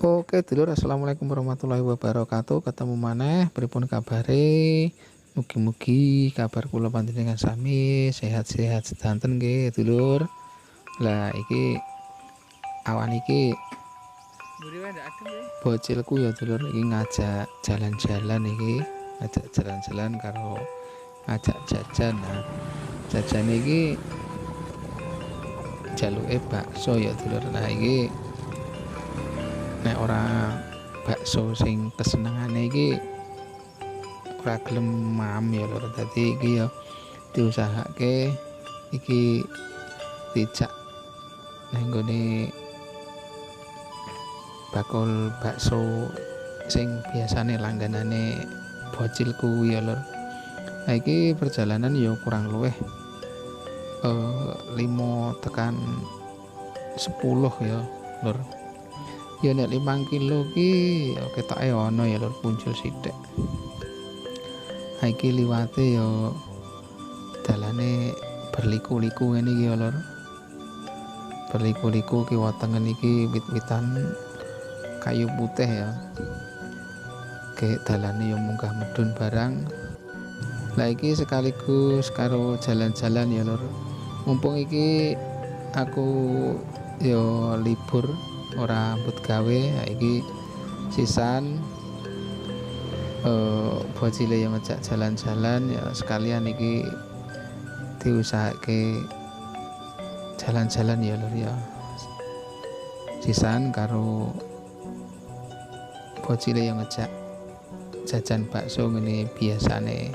Oke dulur, assalamualaikum warahmatullahi wabarakatuh. Ketemu maneh, pripun kabare? Mugi-mugi kabar kula panjenengan sami sehat-sehat sedanten nggih dulur. Lah iki awan iki bocilku ya dulur, iki ngajak jalan-jalan iki, ngajak jalan-jalan karo ngajak jajan. Nah, jajan iki jaluke bakso ya dulur. Nah iki nek ora bakso sing kesenengane iki ora gelem mam ya lho. Dadi iki ya diusahake iki dijak nang nggone bakul bakso sing biasane langganane bocilku ya lho. Nah iki perjalanan ya kurang luwih 5 tekan 10 ya lur. Ya nek 5 kilo ki ya ketoke ana ya lur, muncul sithik. Ha iki liwate ya dalane berliku-liku ngene iki ya lur. Berliku-liku kiwa tengen iki wit-witan kayu putih ya. Kayak dalane ya munggah medun barang. Lah iki sekaligus karo jalan-jalan ya lur. Mumpung iki aku ya libur ora ambut gawe, iki sisan bocile yang ngejak jalan-jalan ya sekalian iki diusahake jalan-jalan ya lur ya. Sisan karo bocile yang ngejak jajan bakso ngene biasane.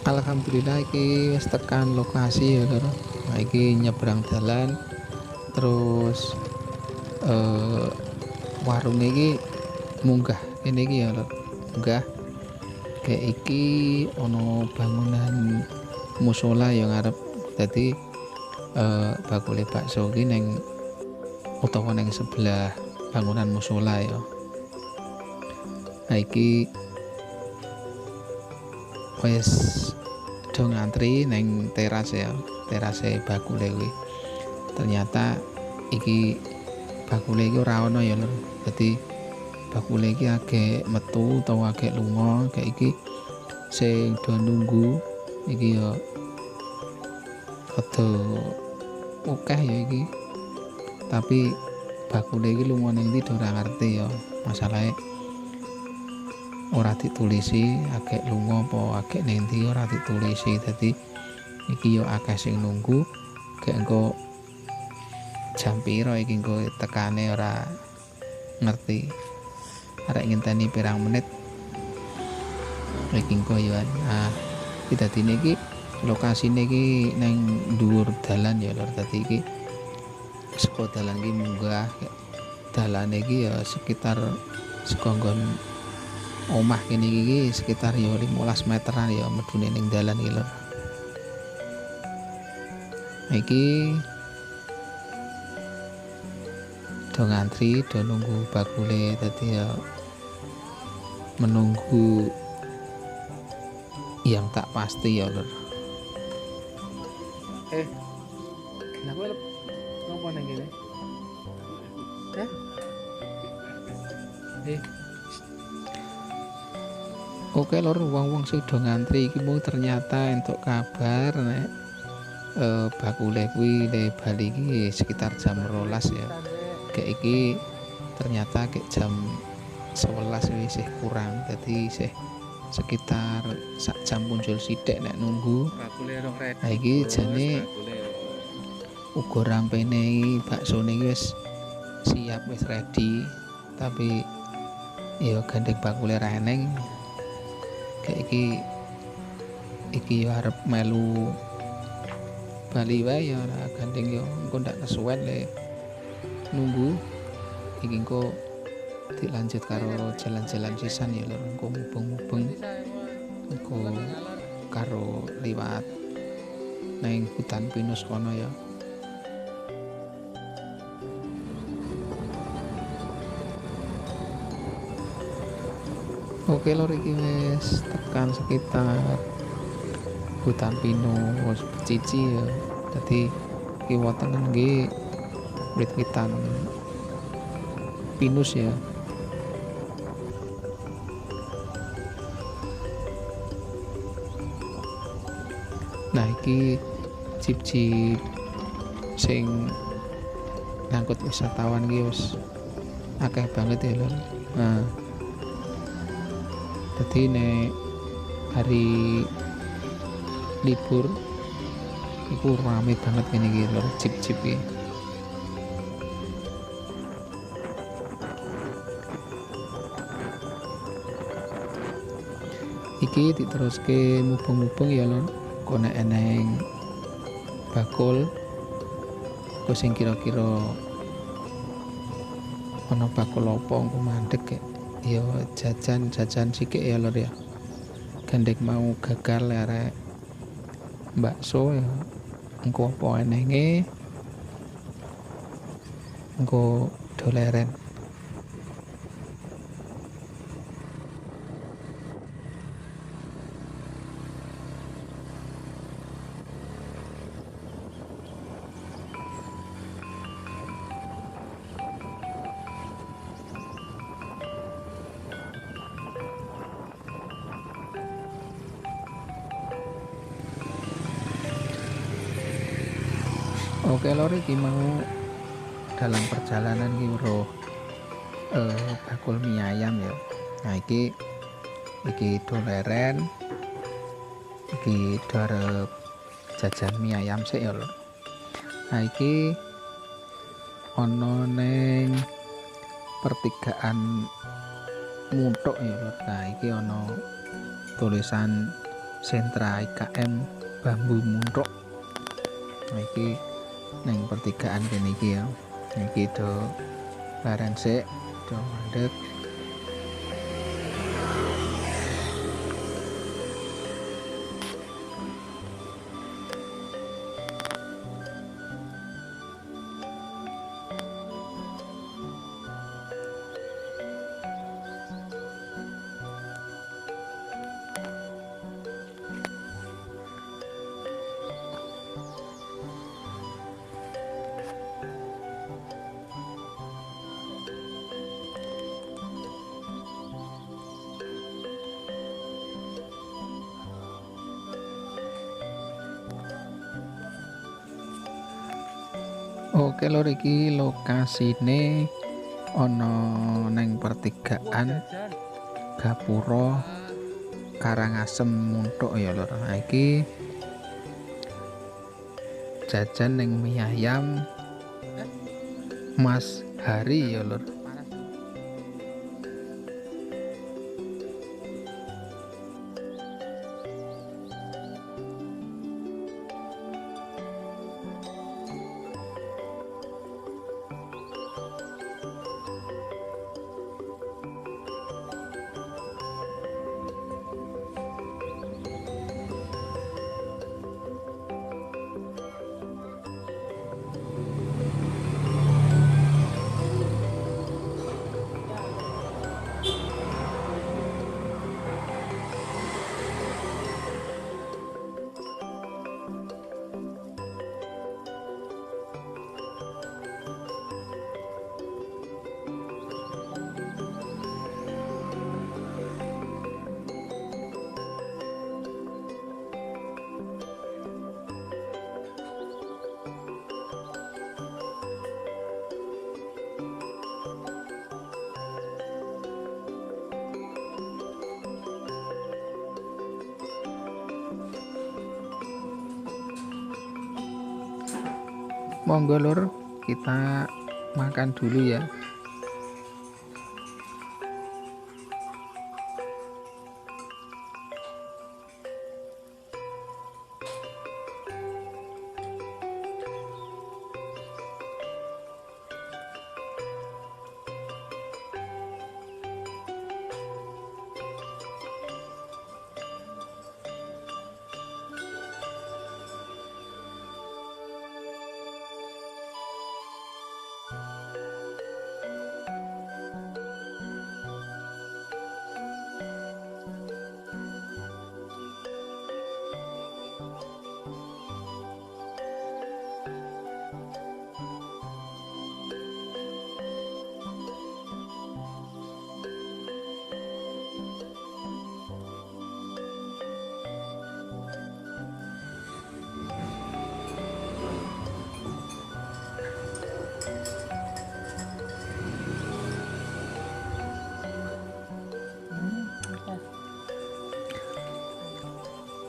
Alhamdulillah iki wis tekan lokasi ya lur. Nah iki nyebrang dalan terus warung iki munggah kene iki ya lur. Munggah kayak iki ono bangunan musola yang ngarep. Dadi bakule bakso iki ning utawa ning sebelah bangunan musola ya. Nah iki wis do ngantri neng teras ya, terase bakule kuwi. Ternyata iki bakule iki ora ono ya lur. Dadi bakule iki agek metu utawa agek lunga, kayak iki sing do nunggu iki ya rada akeh ya iki. Tapi bakule iki lunga ning ndi ora ngerti ya. Masalahe ora ditulisi agek lunga apa agek ning ndi ora ditulisi. Dadi iki yo akeh sing nunggu gek engko jam pira iki engko tekane ora ngerti. Arek ngenteni pirang menit iki engko yo. Nah iki dadine iki lokasine iki ning dhuwur dalan ya lur. Dadi iki saka dalan iki munggah dalane iki ya sekitar saka nggon omah kene iki sekitar ya 15 meteran ya medune ning dalan iki lho. Iki do ngantri, do nunggu bakule, dadi ya menunggu yang tak pasti ya lho. Kenapa ngopo nang kene? Oke lor, wong-wong sing do ngantri iki mau ternyata entuk kabar nek bakule kuwi le bali iki sekitar jam 12 ya. Kayak iki ternyata kayak jam 11 isih kurang. Dadi isih sekitar sak jam muncul sithik nek nunggu. Nah iki jane uga rampene baksone iki wis siap, wis ready. Tapi ya gandeng bakule ra eneng. Kayak iki yo arep melu bali wae ya ora gandeng yo engko ndak kesuwen le nunggu. Iki engko dilanjut karo jalan-jalan sisan ya lho, engko mubeng-mubeng engko karo liwat neng hutan pinus kono ya. Oke lor, iki wis tekan sekitar hutan pinus Cici ya. Dadi kiwa tenen nggih wit-witan pinus ya. Nah iki jeep-jeep sing ngangkut wisatawan iki wis akeh banget ya lor. Nah, jadi nek hari libur iku rame banget gini iki lor, jeep-jeep iki. Iki diteruske mubeng-mubeng ya lor, kono eneng bakul ku sing kira-kira ana bakul apa engko mandek ya jajan sithik ya lor ya. Gandeng mau gagal arek bakso ya engko apa enenge engko doleren. Oke lor, iki mau dalam perjalanan iki weruh bakul mie ayam ya. Nah iki doleren, iki darep jajan mie ayam sik ya lor. Nah iki ana neng pertigaan Muntuk ya lor. Nah iki ana tulisan sentra IKM Bambu Muntuk. Nah iki neng pertigaan kene iki ya. Iki do laren sik, do mandek. Oke lor, iki lokasine ana neng pertigaan Gapura Karangasem Muntuk ya lor. Nah iki jajan neng mie ayam Mas Hari ya lor. Monggo lur, kita makan dulu ya.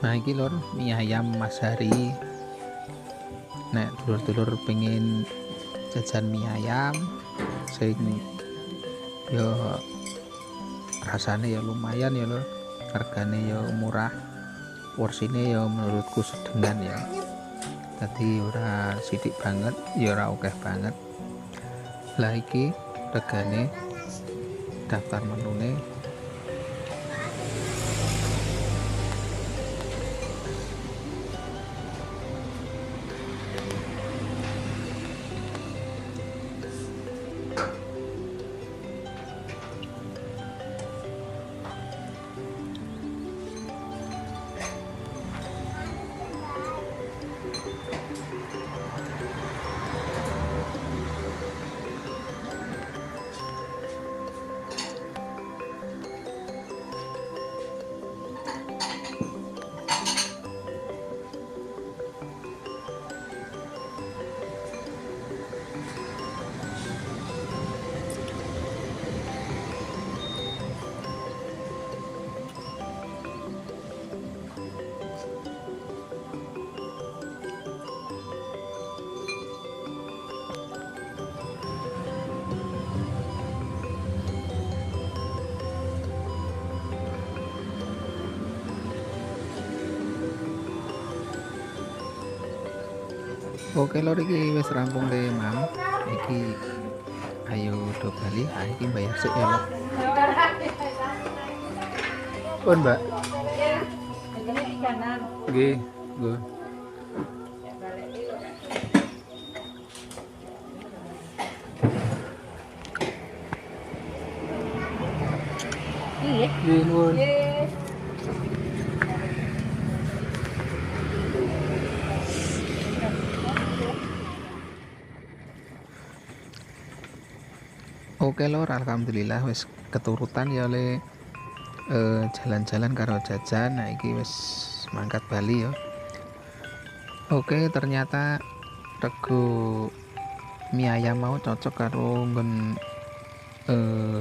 Nah iki lor mie ayam Mas Hari. Nek dulur-dulur pengen jajan mie ayam sing yo rasanya ya lumayan ya lor, harganya ya murah, porsinya ya menurutku sedengan ya, tadi ora sidik banget ya ora akeh banget. Lah iki regane daftar menune. Oke lor, iki wis rampung deh mam. Iki ayo do bali, iki bayar sik ya lor. Pun mbak. Nggih, nggo. Iya. Nggih nuwun. Oke lor, alhamdulillah wis keturutan ya oleh jalan-jalan karo jajan. Nah iki wis mangkat Bali ya. Oke, ternyata rego mie ayam mau cocok karo nggon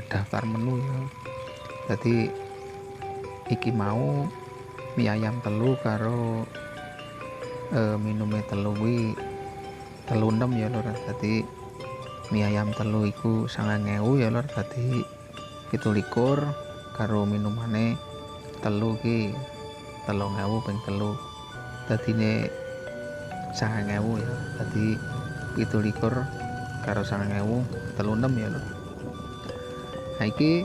daftar menu ya. Jadi iki mau mie ayam telu karo minumnya telu kuwi 36 ya lor. Jadi mie ayam telu iku 9.000 ya lor, dadi 17 karo minumane telu ki 3.000 ping telu, dadine 9.000 ya, dadi 17 karo 9.000 36 ya lor. Nah iki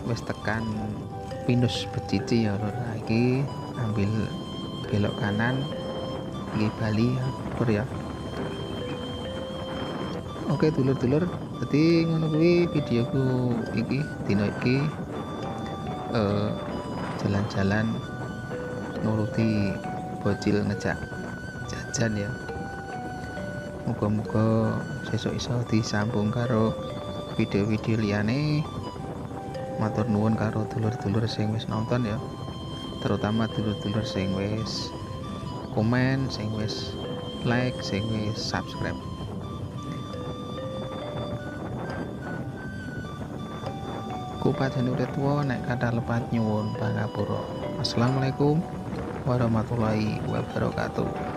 wis tekan Pinus Becici ya lor. Nah iki ambil belok kanan iki Bali ya lor ya. Oke dulur-dulur, jadi ngono kuwi videoku iki dino iki jalan-jalan nuruti bocil ngejak jajan ya. Muga-muga sesuk iso disambung karo video-video liyane. Matur nuwun karo dulur-dulur sing wis nonton ya, terutama dulur-dulur sing wis komen, sing wis like, sing wis subscribe. Kupajan udah tua nek kata lepat nyuwun pangapura. Assalamualaikum warahmatullahi wabarakatuh.